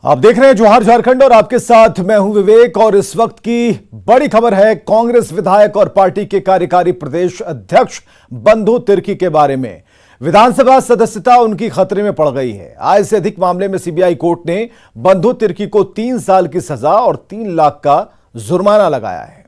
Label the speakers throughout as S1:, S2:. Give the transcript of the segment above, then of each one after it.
S1: आप देख रहे हैं जोहार झारखंड और आपके साथ मैं हूं विवेक। और इस वक्त की बड़ी खबर है कांग्रेस विधायक और पार्टी के कार्यकारी प्रदेश अध्यक्ष बंधु तिर्की के बारे में। विधानसभा सदस्यता उनकी खतरे में पड़ गई है। आय से अधिक मामले में सीबीआई कोर्ट ने बंधु तिर्की को 3 साल की सजा और 3 लाख का जुर्माना लगाया है।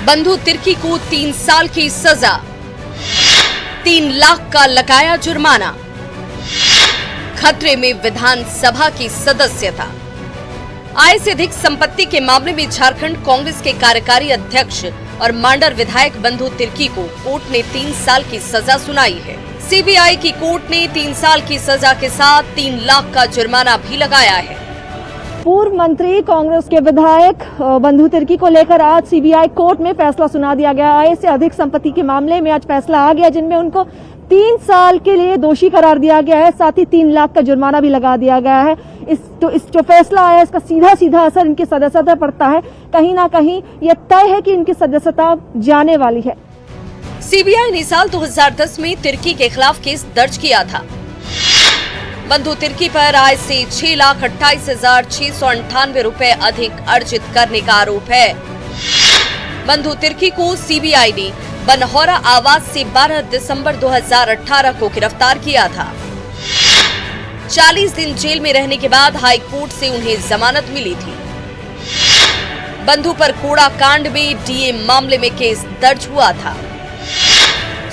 S2: बंधु तिर्की को 3 साल की सजा, 3 लाख का लगाया जुर्माना, खतरे में विधानसभा की सदस्यता। आय से अधिक संपत्ति के मामले में झारखंड कांग्रेस के कार्यकारी अध्यक्ष और मांडर विधायक बंधु तिर्की को कोर्ट ने 3 साल की सजा सुनाई है। सीबीआई की कोर्ट ने 3 साल की सजा के साथ 3 लाख का जुर्माना भी लगाया है।
S3: पूर्व मंत्री कांग्रेस के विधायक बंधु तिर्की को लेकर आज सीबीआई कोर्ट में फैसला सुना दिया गया। आय से अधिक संपत्ति के मामले में आज फैसला आ गया, जिनमें उनको 3 साल के लिए दोषी करार दिया गया है, साथ ही 3 लाख का जुर्माना भी लगा दिया गया है। इस जो फैसला आया इसका सीधा असर इनकी सदस्यता पड़ता है। कहीं ना कहीं ये तय है कि इनकी सदस्यता जाने वाली है।
S2: सीबीआई ने साल 2010 में तिर्की के खिलाफ केस दर्ज किया था। बंधु तिर्की पर आय से 6,28,698 रुपए अधिक अर्जित करने का आरोप है। बंधु तिर्की को सीबीआई ने बनहौरा आवास से 12 दिसंबर 2018 को गिरफ्तार किया था। 40 दिन जेल में रहने के बाद हाई कोर्ट से उन्हें जमानत मिली थी। बंधु पर कोड़ा कांड में डीए मामले में केस दर्ज हुआ था।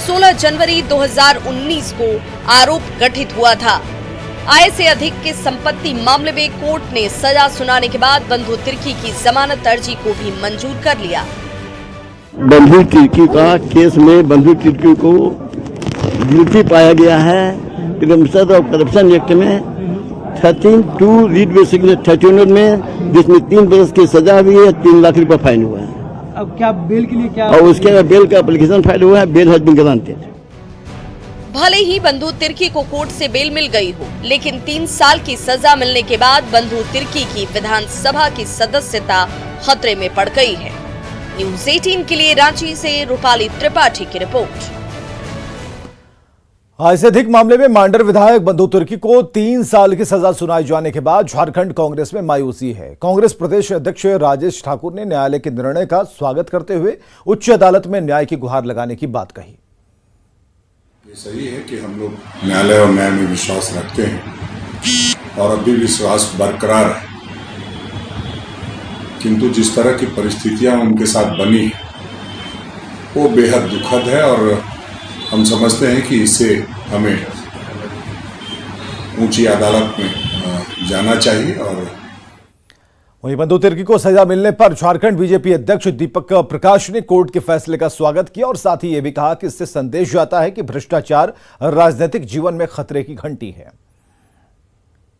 S2: 16 जनवरी 2019 को आरोप गठित हुआ था। आय से अधिक के संपत्ति मामले में कोर्ट ने सजा सुनाने के बाद बंधु तिर्की की जमानत अर्जी को भी मंजूर कर लिया।
S4: बंधु तिर्की का केस में बंधु तिर्की को गिल्टी पाया गया है प्रिवेंशन ऑफ करप्शन एक्ट में 13(2) रीड बेसिक 13 में, जिसमें 3 बरस की सजा हुई है, 3 लाख रुपए फाइन हुआ है।
S5: अब क्या बेल के लिए क्या
S4: और उसके बेल का एप्लीकेशन फाइल हुआ है। Bail has been granted.
S2: भले ही बंधु तिर्की को कोर्ट से बेल मिल गई हो, लेकिन 3 साल की सजा मिलने के बाद बंधु तिर्की की विधानसभा की सदस्यता खतरे में पड़ गई है। न्यूज़ 18 के लिए रांची से रूपाली त्रिपाठी की रिपोर्ट।
S1: आय से अधिक मामले में मांडर विधायक बंधु तिर्की को 3 साल की सजा सुनाए जाने के बाद झारखंड कांग्रेस में मायूसी है। कांग्रेस प्रदेश अध्यक्ष राजेश ठाकुर ने न्यायालय के निर्णय का स्वागत करते हुए उच्च अदालत में न्याय की गुहार लगाने की बात कही।
S6: ये सही है कि हम लोग न्यायालय और न्याय में विश्वास रखते हैं और अभी विश्वास बरकरार है, किंतु जिस तरह की परिस्थितियां उनके साथ बनी है वो बेहद दुखद है और हम समझते हैं कि इससे हमें ऊंची अदालत में जाना चाहिए। और
S1: वहीं बंधु तिर्की को सजा मिलने पर झारखंड बीजेपी अध्यक्ष दीपक प्रकाश ने कोर्ट के फैसले का स्वागत किया और साथ ही यह भी कहा कि इससे संदेश जाता है कि भ्रष्टाचार राजनीतिक जीवन में खतरे की घंटी है।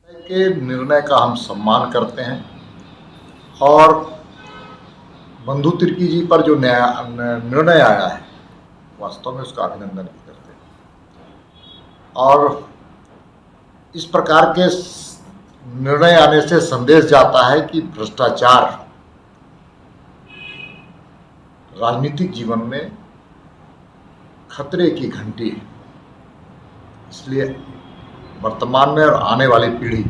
S7: के निर्णय का हम सम्मान करते हैं और बंधु तिर्की जी पर जो निर्णय आया है वास्तव में उसका अभिनंदन भी करते हैं। और इस प्रकार के निर्णय आने से संदेश जाता है कि भ्रष्टाचार राजनीतिक जीवन में खतरे की घंटी है। इसलिए वर्तमान में और आने वाली पीढ़ी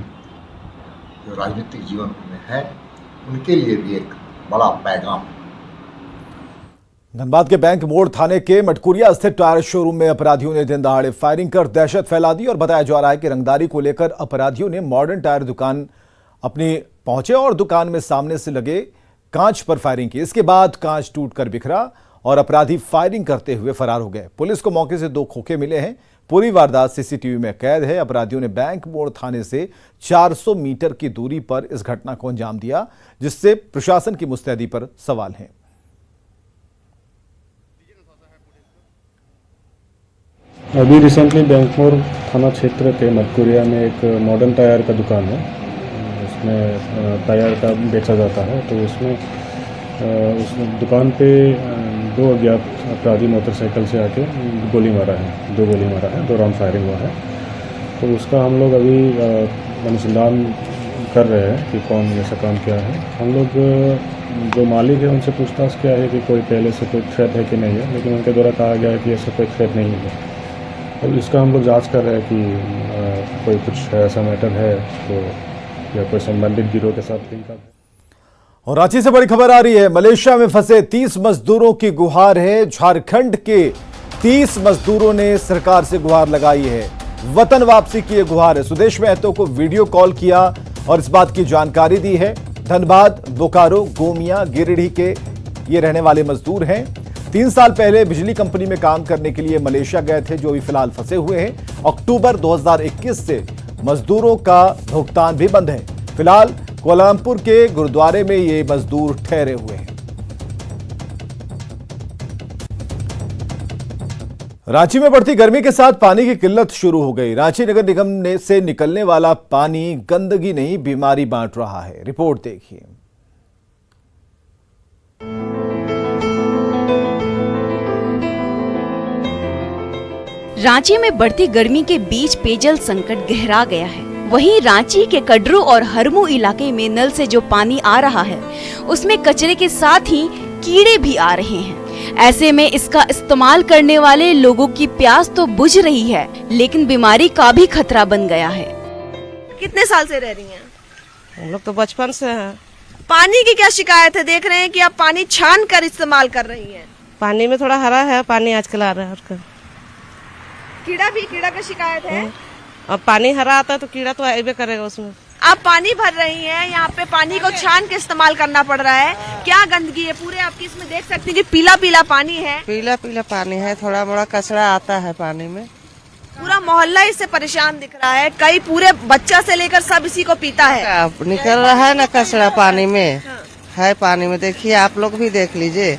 S7: जो राजनीतिक जीवन में है उनके लिए भी एक बड़ा पैगाम है।
S1: धनबाद के बैंक मोड़ थाने के मटकुरिया स्थित टायर शोरूम में अपराधियों ने दिन दहाड़े फायरिंग कर दहशत फैला दी और बताया जा रहा है कि रंगदारी को लेकर अपराधियों ने मॉडर्न टायर दुकान अपनी पहुंचे और दुकान में सामने से लगे कांच पर फायरिंग की। इसके बाद कांच टूटकर बिखरा और अपराधी फायरिंग करते हुए फरार हो गए। पुलिस को मौके से 2 खोखे मिले हैं। पूरी वारदात सीसीटीवी में कैद है। अपराधियों ने बैंक मोड़ थाने से 400 मीटर की दूरी पर इस घटना को अंजाम दिया, जिससे प्रशासन की मुस्तैदी पर सवाल हैं।
S8: अभी रिसेंटली बैंकमोर थाना क्षेत्र के मटकुरिया में एक मॉडर्न टायर का दुकान है। उसमें टायर का बेचा जाता है। तो उसमें उस दुकान पे 2 अज्ञात अपराधी मोटरसाइकिल से आके गोली मारा है। 2 गोली मारा है, 2 राउंड फायरिंग हुआ है। तो उसका हम लोग अभी अनुसंधान कर रहे हैं कि कौन ऐसा काम किया है। हम लोग जो मालिक है उनसे पूछताछ किया है कि कोई पहले से कोई थ्रेट है कि नहीं है, लेकिन उनके द्वारा कहा गया है कि ऐसा कोई थ्रेट नहीं है। अब इसका हम लोग जांच कर रहे हैं कि कोई कुछ ऐसा मैटर है तो या कोई संबंधित गिरोह के साथ लिंक है।
S1: और रांची से बड़ी खबर आ रही है, मलेशिया में फंसे 30 मजदूरों की गुहार है। झारखंड के 30 मजदूरों ने सरकार से गुहार लगाई है। वतन वापसी की ये गुहार है। सुदेश महतो को वीडियो कॉल किया और इस बात की जानकारी दी है। धनबाद, बोकारो, गोमिया, गिरिडीह के ये रहने वाले मजदूर हैं। 3 साल पहले बिजली कंपनी में काम करने के लिए मलेशिया गए थे, जो अभी फिलहाल फंसे हुए हैं। अक्टूबर 2021 से मजदूरों का भुगतान भी बंद है। फिलहाल कोलालमपुर के गुरुद्वारे में ये मजदूर ठहरे हुए हैं। रांची में बढ़ती गर्मी के साथ पानी की किल्लत शुरू हो गई। रांची नगर निगम से निकलने वाला पानी गंदगी नहीं, बीमारी बांट रहा है। रिपोर्ट देखिए।
S9: रांची में बढ़ती गर्मी के बीच पेयजल संकट गहरा गया है। वहीं रांची के कड्रू और हरमू इलाके में नल से जो पानी आ रहा है उसमें कचरे के साथ ही कीड़े भी आ रहे हैं। ऐसे में इसका इस्तेमाल करने वाले लोगों की प्यास तो बुझ रही है, लेकिन बीमारी का भी खतरा बन गया है।
S10: कितने साल से रह रही हैं?
S11: हम लोग तो बचपन से हैं।
S10: पानी की क्या शिकायत है? देख रहे हैं कि आप पानी छान कर इस्तेमाल कर रही हैं।
S11: पानी में थोड़ा हरा है, पानी आजकल आ रहा है उसका।
S10: कीड़ा का शिकायत है।
S11: अब पानी हरा आता है तो कीड़ा तो आएबे करेगा उसमें।
S10: आप पानी भर रही हैं, यहाँ पे पानी को छान के इस्तेमाल करना पड़ रहा है। क्या गंदगी है पूरे आपकी इसमें, देख सकती हैं कि पीला पीला पानी है।
S11: पीला पीला पानी है, थोड़ा मोड़ा कचरा आता है पानी में।
S10: पूरा मोहल्ला इससे परेशान दिख रहा है। कई पूरे बच्चा से लेकर सब इसी को पीता है।
S11: निकल रहा है ना कचरा पानी में, है पानी में। देखिए आप लोग भी देख लीजिए।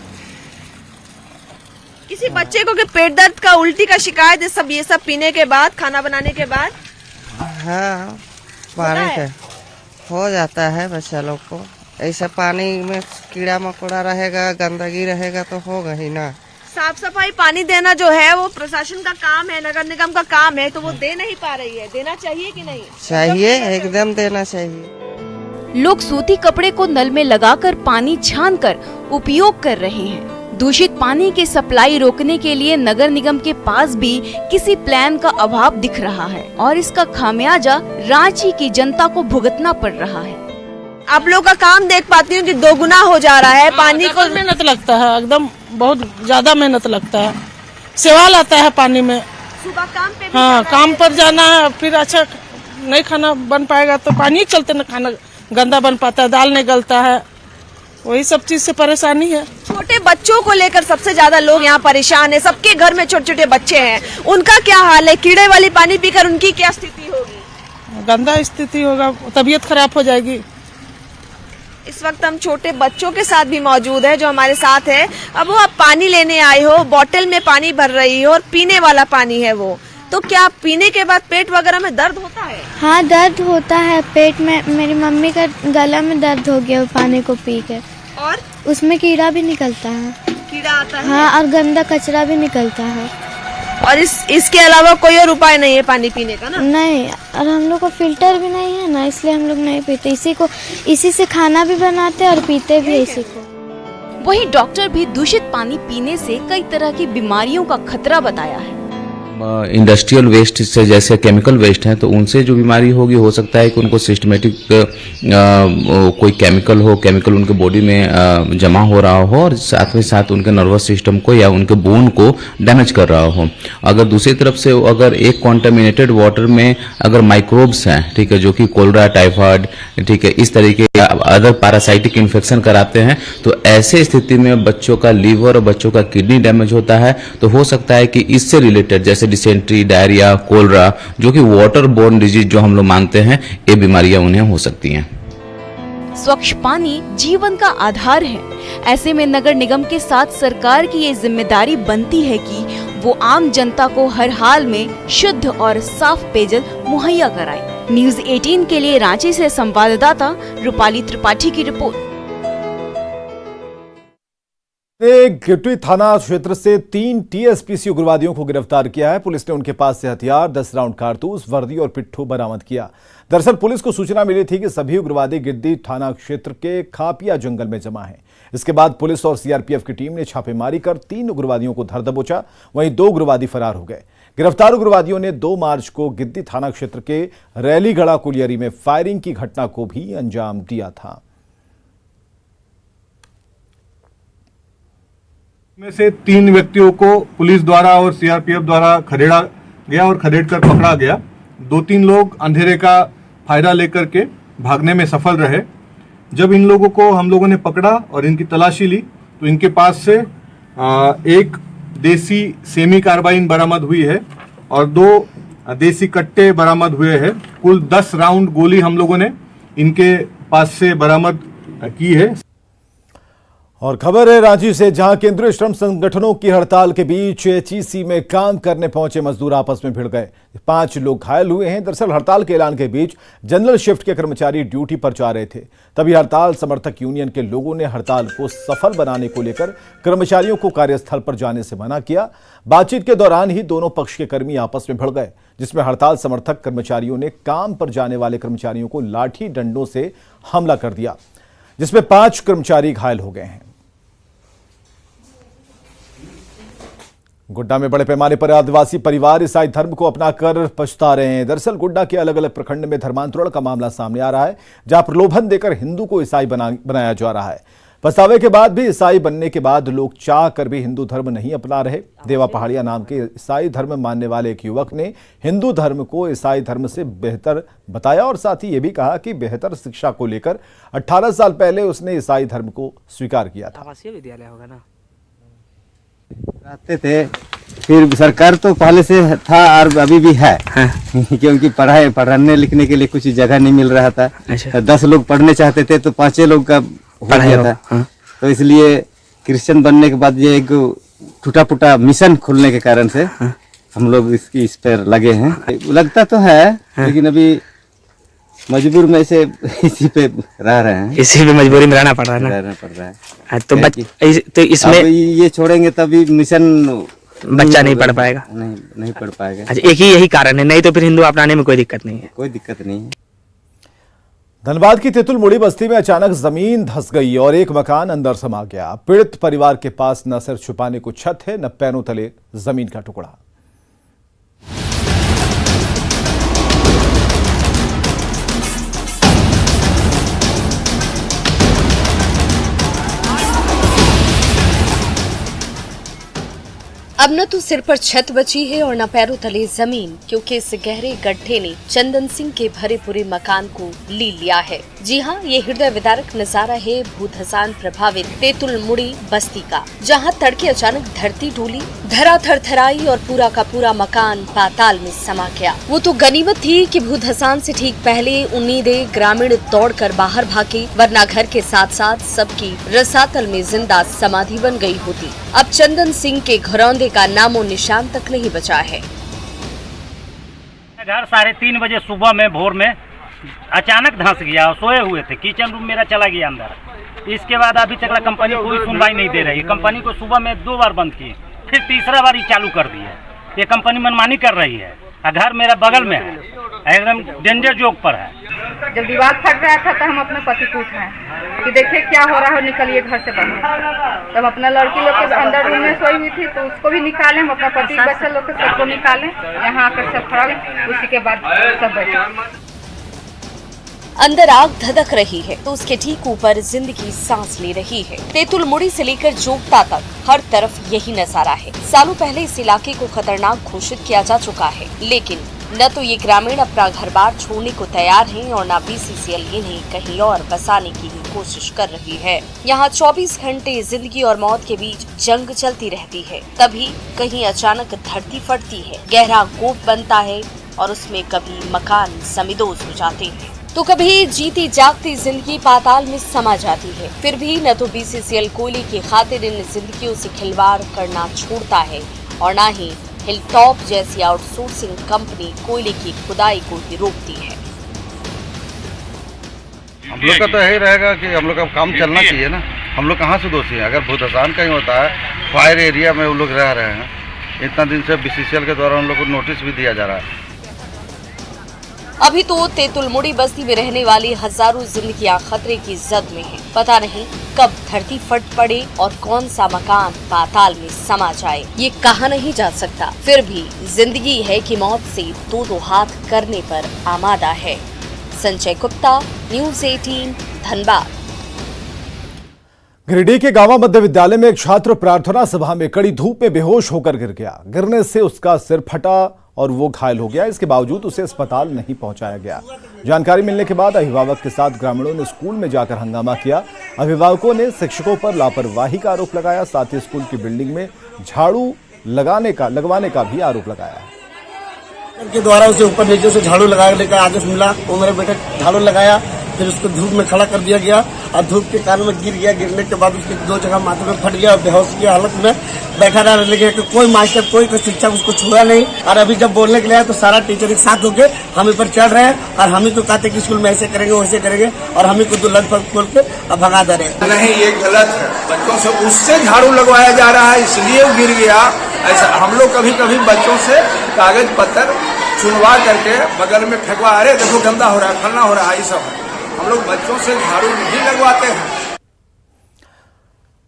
S10: किसी बच्चे को कि पेट दर्द का, उल्टी का शिकायत है सब, ये सब पीने के बाद, खाना बनाने के बाद?
S11: हाँ, पानी का हो जाता है बच्चा लोग को। ऐसा पानी में कीड़ा मकोड़ा रहेगा, गंदगी रहेगा तो होगा ही ना।
S10: साफ सफाई पानी देना जो है वो प्रशासन का काम है, नगर निगम का काम है, तो वो दे नहीं पा रही है। देना चाहिए कि नहीं?
S11: चाहिए, एकदम देना चाहिए।
S9: लोग सूती कपड़े को नल में लगाकर पानी छानकर उपयोग कर रहे हैं। दूषित पानी की सप्लाई रोकने के लिए नगर निगम के पास भी किसी प्लान का अभाव दिख रहा है और इसका खामियाजा रांची की जनता को भुगतना पड़ रहा है।
S10: आप लोग का काम देख पाती हूँ कि दोगुना हो जा रहा है। पानी को
S11: मेहनत लगता है, एकदम बहुत ज्यादा मेहनत लगता है। सवाल आता है पानी में।
S10: सुबह काम पे भी
S11: हाँ, काम पर जाना है, फिर अच्छा नहीं खाना बन पाएगा तो पानी चलते न खाना गंदा बन पाता है, दाल नहीं गलता है, वही सब चीज से परेशानी है।
S10: छोटे बच्चों को लेकर सबसे ज्यादा लोग यहाँ परेशान है। सबके घर में छोटे छोटे बच्चे हैं, उनका क्या हाल है? कीड़े वाली पानी पीकर उनकी क्या स्थिति होगी?
S11: गंदा स्थिति होगा, तबीयत खराब हो जाएगी।
S10: इस वक्त हम छोटे बच्चों के साथ भी मौजूद है जो हमारे साथ है। अब वो आप पानी लेने आए हो, बोतल में पानी भर रही हो और पीने वाला पानी है वो, तो क्या पीने के बाद पेट वगैरह में दर्द होता है?
S12: हाँ, दर्द होता है पेट में। मेरी मम्मी का गला में दर्द हो गया पानी को पी के।
S10: और
S12: उसमें कीड़ा भी निकलता है।
S10: कीड़ा आता है?
S12: हाँ, और गंदा कचरा भी निकलता है।
S10: और इसके अलावा कोई और उपाय नहीं है पानी पीने का ना?
S12: नहीं, और हम लोग को फिल्टर भी नहीं है ना, इसलिए हम लोग नहीं पीते। इसी से खाना भी बनाते और पीते भी इसी को।
S9: वहीं डॉक्टर भी दूषित पानी पीने से कई तरह की बीमारियों का खतरा बताया है।
S13: इंडस्ट्रियल वेस्ट से, जैसे केमिकल वेस्ट है, तो उनसे जो बीमारी होगी, हो सकता है कि उनको सिस्टमेटिक कोई केमिकल उनके बॉडी में जमा हो रहा हो और साथ में साथ उनके नर्वस सिस्टम को या उनके बोन को डैमेज कर रहा हो। अगर दूसरी तरफ से अगर एक कॉन्टामिनेटेड वाटर में अगर माइक्रोब्स हैं, ठीक है, जो कि कोलरा, टाइफाइड, ठीक है, इस तरीके के अदर पैरासाइटिक इन्फेक्शन कराते हैं, तो ऐसे स्थिति में बच्चों का लीवर और बच्चों का किडनी डैमेज होता है। तो हो सकता है कि इससे रिलेटेड जैसे डिसेंट्री, डायरिया, कोलरा, जो कि वाटर बोर्न डिजीज जो हम लोग मानते हैं, ये बीमारियां उन्हें हो सकती हैं।
S9: स्वच्छ पानी जीवन का आधार है। ऐसे में नगर निगम के साथ सरकार की ये जिम्मेदारी बनती है कि वो आम जनता को हर हाल में शुद्ध और साफ पेयजल मुहैया कराए। न्यूज़ 18 के लिए रांची से संवाददाता रूपाली त्रिपाठी की रिपोर्ट।
S1: गिरटी थाना क्षेत्र से 3 टीएसपीसी उग्रवादियों को गिरफ्तार किया है। पुलिस ने उनके पास से हथियार, 10 राउंड कारतूस, वर्दी और पिट्ठू बरामद किया। दरअसल पुलिस को सूचना मिली थी कि सभी उग्रवादी गिरडी थाना क्षेत्र के खापिया जंगल में जमा हैं। इसके बाद पुलिस और सीआरपीएफ की टीम ने छापेमारी कर 3 उग्रवादियों को धर दबोचा। वहीं 2 उग्रवादी फरार हो गए। गिरफ्तार उग्रवादियों ने 2 मार्च को गिद्दी थाना क्षेत्र के रैलीगढ़ा कुलियरी में फायरिंग की घटना को भी अंजाम दिया था।
S14: में से 3 व्यक्तियों को पुलिस द्वारा और सीआरपीएफ द्वारा खदेड़ा गया और खदेड़ कर पकड़ा गया। 2-3 लोग अंधेरे का फायदा लेकर के भागने में सफल रहे। जब इन लोगों को हम लोगों ने पकड़ा और इनकी तलाशी ली तो इनके पास से एक देसी सेमी कार्बाइन बरामद हुई है और 2 देसी कट्टे बरामद हुए हैं। कुल 10 राउंड गोली हम लोगों ने इनके पास से बरामद की है।
S1: और खबर है रांची से, जहां केंद्रीय श्रम संगठनों की हड़ताल के बीच एचईसी में काम करने पहुंचे मजदूर आपस में भिड़ गए। 5 लोग घायल हुए हैं। दरअसल हड़ताल के ऐलान के बीच जनरल शिफ्ट के कर्मचारी ड्यूटी पर जा रहे थे, तभी हड़ताल समर्थक यूनियन के लोगों ने हड़ताल को सफल बनाने को लेकर कर्मचारियों को कार्यस्थल पर जाने से मना किया। बातचीत के दौरान ही दोनों पक्ष के कर्मी आपस में भिड़ गए, जिसमें हड़ताल समर्थक कर्मचारियों ने काम पर जाने वाले कर्मचारियों को लाठी डंडों से हमला कर दिया, जिसमें 5 कर्मचारी घायल हो गए हैं। गोड्डा में बड़े पैमाने पर आदिवासी परिवार ईसाई धर्म को अपनाकर पछता रहे हैं। दरअसल गोड्डा के अलग अलग प्रखंड में धर्मांतरण का मामला सामने आ रहा है, जहां प्रलोभन देकर हिंदू को ईसाई बनाया जा रहा है। पछतावे के बाद भी ईसाई बनने के बाद लोग चाह कर भी हिंदू धर्म नहीं अपना रहे। देवा पहाड़िया नाम के ईसाई धर्म मानने वाले एक युवक ने हिंदू धर्म को ईसाई धर्म से बेहतर बताया और साथ ही ये भी कहा कि बेहतर शिक्षा को लेकर 18 साल पहले उसने ईसाई धर्म को स्वीकार किया था।
S5: आवासीय विद्यालय होगा ना,
S15: आते थे, फिर सरकार तो पहले से था और अभी भी है। क्योंकि पढ़ने लिखने के लिए कुछ जगह नहीं मिल रहा था। 10 लोग पढ़ने चाहते थे तो 5 लोग का हो गया था। तो इसलिए क्रिश्चियन बनने के बाद ये एक टूटा फूटा मिशन खुलने के कारण से हम लोग इस पर लगे हैं। लगता तो है लेकिन अभी मजबूर में से इसी पे रह रहे हैं।
S5: इसी पे मजबूरी में रहना पड़ रहा है ना,
S15: रहना पड़ रहा है।
S5: तो इसमें
S15: ये छोड़ेंगे तभी मिशन
S5: बच्चा नहीं पढ़ पाएगा।
S15: नहीं पढ़ पाएगा।
S5: अच्छा, एक ही यही कारण है, नहीं तो फिर हिंदू अपनाने में कोई दिक्कत नहीं है।
S15: कोई दिक्कत नहीं है।
S1: धनबाद की तेतुल मुड़ी बस्ती में अचानक जमीन धंस गई और एक मकान अंदर समा गया। पीड़ित परिवार के पास न सिर छुपाने को छत है, न पैरों तले जमीन का टुकड़ा।
S2: अब न तो सिर पर छत बची है और न पैरों तले जमीन, क्योंकि इस गहरे गड्ढे ने चंदन सिंह के भरे पूरे मकान को ली लिया है। जी हाँ, ये हृदय विदारक नजारा है भूधसान प्रभावित तेतुल मुड़ी बस्ती का, जहाँ तड़के अचानक धरती डोली, धरा थरथराई और पूरा का पूरा मकान पाताल में समा गया। वो तो गनीमत थी कि भूधसान से ठीक पहले उम्मीदें ग्रामीण दौड़कर बाहर भागे, वरना घर के साथ साथ सबकी रसातल में जिंदा समाधि बन गई होती। अब चंदन सिंह के घरौंदे का नामो निशान तक नहीं बचा है।
S16: घर 3:30 बजे सुबह में भोर में अचानक धंस गया। सोए हुए थे, किचन रूम मेरा चला गया अंदर। इसके बाद अभी तक कंपनी कोई सुनवाई नहीं दे रही। कंपनी को सुबह में 2 बार बंद की, फिर तीसरा बार ही चालू कर दी है। ये कंपनी मनमानी कर रही है। घर मेरा बगल में है, एकदम डेंजर जोक पर है।
S17: जब दीवार फट रहा था तो हम अपने पति को उठाए कि देखिए क्या हो रहा है, निकलिए घर से बाहर। तब अपना लड़की लोग के अंदर रूम में सोई हुई थी तो उसको भी निकाले, हम अपना पति बच्चा लोग के सबको निकाले, यहाँ आकर सब खड़ा। उसी के बाद सब बचे।
S2: अंदर आग धधक रही है तो उसके ठीक ऊपर जिंदगी सांस ले रही है। तेतुल मुड़ी से लेकर जोगता तक हर तरफ यही नजारा है। सालों पहले इस इलाके को खतरनाक घोषित किया जा चुका है, लेकिन न तो ये ग्रामीण अपना घर बार छोड़ने को तैयार हैं और न बीसीसीएल इन्हें कहीं और बसाने की ही कोशिश कर रही है। यहाँ 24 घंटे जिंदगी और मौत के बीच जंग चलती रहती है। तभी कहीं अचानक धरती फटती है, गहरा गोप बनता है और उसमें कभी मकान समिदोज हो जाते हैं, तो कभी जीती जागती जिंदगी पाताल में समा जाती है। फिर भी न तो बीसीसीएल कोयले की खातिर इन जिंदगियों से खिलवाड़ करना छोड़ता है और न ही हिलटॉप जैसी आउटसोर्सिंग कंपनी कोयले की खुदाई को ही रोकती है।
S18: हम लोग का तो यही रहेगा कि हम लोग का काम चलना चाहिए ना। हम लोग कहाँ से दोषी हैं? अगर भूधसान का ही होता है, फायर एरिया में वो लोग रह रहे हैं, इतना दिन से बीसीसीएल के द्वारा उन लोग को नोटिस भी दिया जा रहा है।
S2: अभी तो तेतुलमुड़ी बस्ती में रहने वाली हजारों जिंदगियां खतरे की जद में हैं। पता नहीं कब धरती फट पड़े और कौन सा मकान पाताल में समा जाए, ये कहा नहीं जा सकता। फिर भी जिंदगी है कि मौत से दो हाथ करने पर आमादा है। संजय गुप्ता, न्यूज़ 18, धनबाद।
S1: गिरिडीह के गांवा मध्य विद्यालय में एक छात्र प्रार्थना सभा में कड़ी धूप में बेहोश होकर गिर गया। गिरने से उसका सिर फटा और वो घायल हो गया। इसके बावजूद उसे अस्पताल नहीं पहुंचाया गया। जानकारी मिलने के बाद अभिभावक के साथ ग्रामीणों ने स्कूल में जाकर हंगामा किया। अभिभावकों ने शिक्षकों पर लापरवाही का आरोप लगाया। साथ ही स्कूल की बिल्डिंग में झाड़ू लगवाने का भी आरोप लगाया
S19: के द्वारा उसे ऊपर नीचे से झाड़ू लगाने का आदेश मिला। वो मेरे बेटे झाड़ू लगाया, फिर उसको धूप में खड़ा कर दिया गया और धूप के कारण में गिर गया। गिरने के बाद उसके 2 जगह माथे में फट गया और बेहोश की हालत में बैठा रहा। लेकिन कोई मास्टर कोई शिक्षक उसको छुआ नहीं। और अभी जब बोलने के लिए आया तो सारा टीचर एक साथ होके हम पर चढ़ रहे हैं और हम ही को कहते कि स्कूल में ऐसे करेंगे वैसे करेंगे और हम ही को दुल्हन पर खोल के भगा दे रहे।
S20: नहीं, ये गलत है। बच्चों से उससे झाड़ू लगवाया जा रहा है इसलिए वो गिर गया। ऐसा हम लोग कभी कभी बच्चों से कागज पत्थर चुनवा करके बगल में फेंकवा, अरे देखो गंदा हो रहा है, फलना हो रहा है, ये सब है। हम लोग बच्चों से झाड़ू नहीं लगवाते हैं।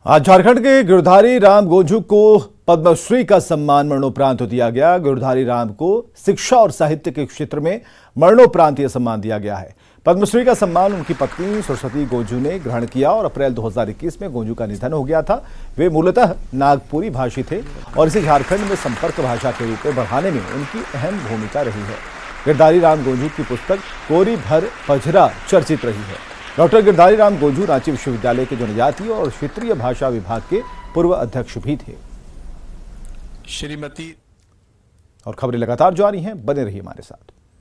S1: आज झारखंड के गिरधारी राम गोंझू को पद्मश्री का सम्मान मरणोपरांत दिया गया। गिरधारी राम को शिक्षा और साहित्य के क्षेत्र में मरणोपरांत यह सम्मान दिया गया है। पद्मश्री का सम्मान उनकी पत्नी सरस्वती गोंझू ने ग्रहण किया और अप्रैल 2021 में गोंझू का निधन हो गया था। वे मूलतः नागपुरी भाषी थे और इसे झारखंड में संपर्क भाषा के रूप में बढ़ाने में उनकी अहम भूमिका रही है। गिरधारी राम गोंझू की पुस्तक कोरी भर पझरा चर्चित रही है। डॉक्टर गिरधारी राम गोंझू रांची विश्वविद्यालय के जनजातीय और क्षेत्रीय भाषा विभाग के पूर्व अध्यक्ष भी थे।
S21: श्रीमती
S1: और खबरें लगातार जारी हैं, बने रहिए हमारे साथ।